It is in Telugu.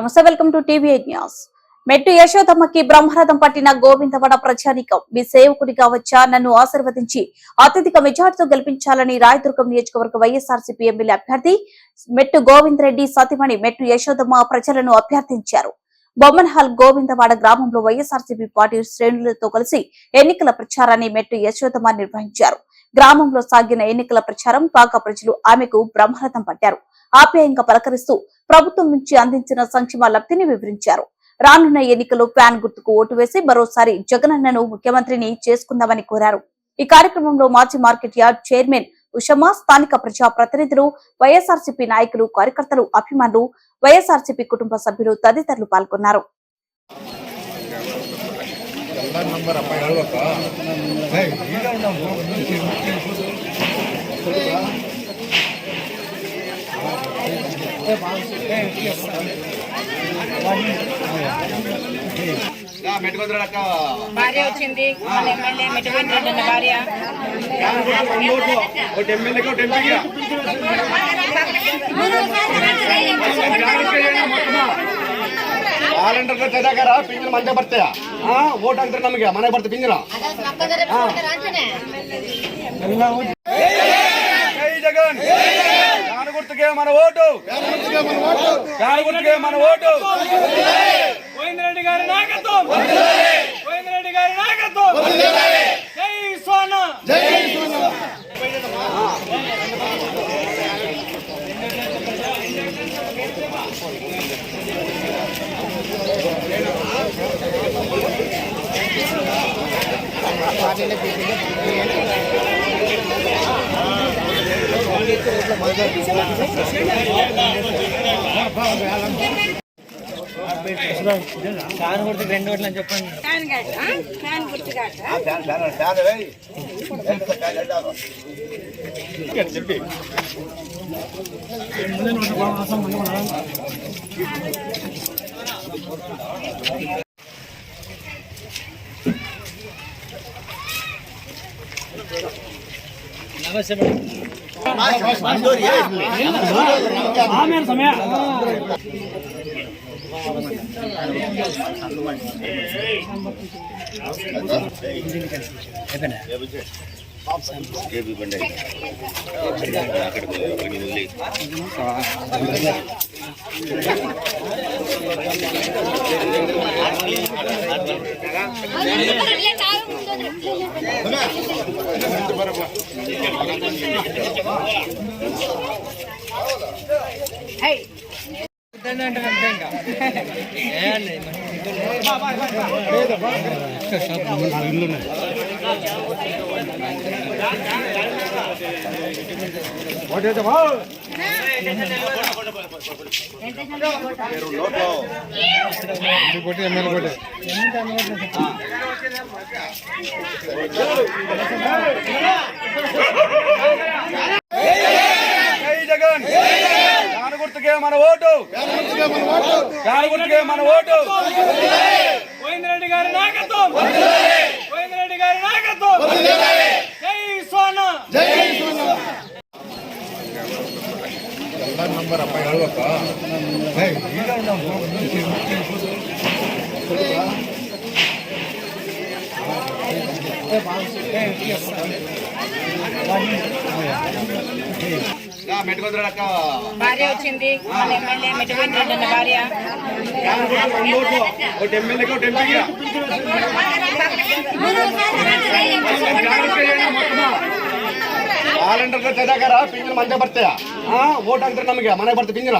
నమస్తే, వెల్కమ్ టు టీవీ8 న్యూస్. మెట్టు యశోదమ్మకి బ్రహ్మరథం పట్టిన గోవిందవాడ ప్రజానీకం మీ సేవకుడిగా వచ్చా నన్ను ఆశీర్వదించి అత్యధిక మెజార్టీతో గెలిపించాలని రాయదుర్గం నియోజకవర్గ వైఎస్ఆర్సీపీ ఎమ్మెల్యే అభ్యర్థి మెట్టు గోవిందరెడ్డి సతీమణి మెట్టు యశోదమ్మ ప్రజలను అభ్యర్థించారు. బొమ్మన్హాల్ గోవిందవాడ గ్రామంలో వైఎస్ఆర్సీపీ పార్టీ శ్రేణులతో కలిసి ఎన్నికల ప్రచారాన్ని మెట్టు యశోదమ్మ నిర్వహించారు. గ్రామంలో సాగిన ఎన్నికల ప్రచారం బాగా ప్రజలు ఆమెకు బ్రహ్మరథం పట్టారు. ఆప్యాయంగా పలకరిస్తూ ప్రభుత్వం నుంచి అందించిన సంక్షేమ లబ్ధిని వివరించారు. రానున్న ఎన్నికల్లో ఫ్యాన్ గుర్తుకు ఓటు వేసి మరోసారి జగనన్నను ముఖ్యమంత్రిని చేసుకుందామని కోరారు. ఈ కార్యక్రమంలో మాజీ మార్కెట్ యార్డ్ చైర్మన్ ఉషమ్మ, స్థానిక ప్రజా ప్రతినిధులు, వైఎస్ఆర్సీపీ నాయకులు, కార్యకర్తలు, అభిమానులు, వైఎస్ఆర్సీపీ కుటుంబ సభ్యులు తదితరులు పాల్గొన్నారు. భార్య వచ్చింది, ఎమ్మెల్యే మెట్టుగొండ్రెడ్డి అన్న భార్య. ವಾಲಂಟಿಯರ್ ತೆಗೆದಾಕಾರ ಪಿಂಜನ ಮಂಜ ಬರ್ತೀಯ ಓಟ್ ಹಾಕ್ತಾರೆ ನಮಗೆ ಮನೆ ಬರ್ತೀವಿ ಪಿಂಜನ. ಜೈ ಜಗನ್, ಯಾರು ಗುರ್ತಿಗೆ మన ఓటు, యారు గుర్తుకే మన ఓటు. గోవిందరెడ్డి గారి నాయకత్వం, గోవిందరెడ్డి గారి నాయకత్వం. జై సోనా, జై సోనా. ఫ్యాన్ గుర్తు 2 ఓట్లు అని చెప్పండి. నమస్తే సమయ జగన్, యారు గుర్తుకే మన ఓటు, యారు గుర్తుకే మన ఓటు. గోవిందరెడ్డి గారి నాయకత్వం, గోవిందరెడ్డి గారి నాయకత్వం. జై సోనా, జై సోనా. ನಂಬರ್ ಅಪ್ಪ ಹೇಳ್ಬೇಕ. భార్య వచ్చింది, ఎమ్మెల్యే మెట్టుగొండ్రెడ్డి అన్న భార్య. ఎమ్మెల్యేకి ఒకటి ఎంపీకి ವಾಲಂಟಿಯರ್ ತೆಗೆದಾಕಾರ ಪಿಂಜನ ಮಂಜ ಬರ್ತೀಯ ಓಟ್ ಹಾಕ್ತಾರೆ ನಮಗೆ ಮನೆ ಬರ್ತೀವಿ ಪಿಂಜನ.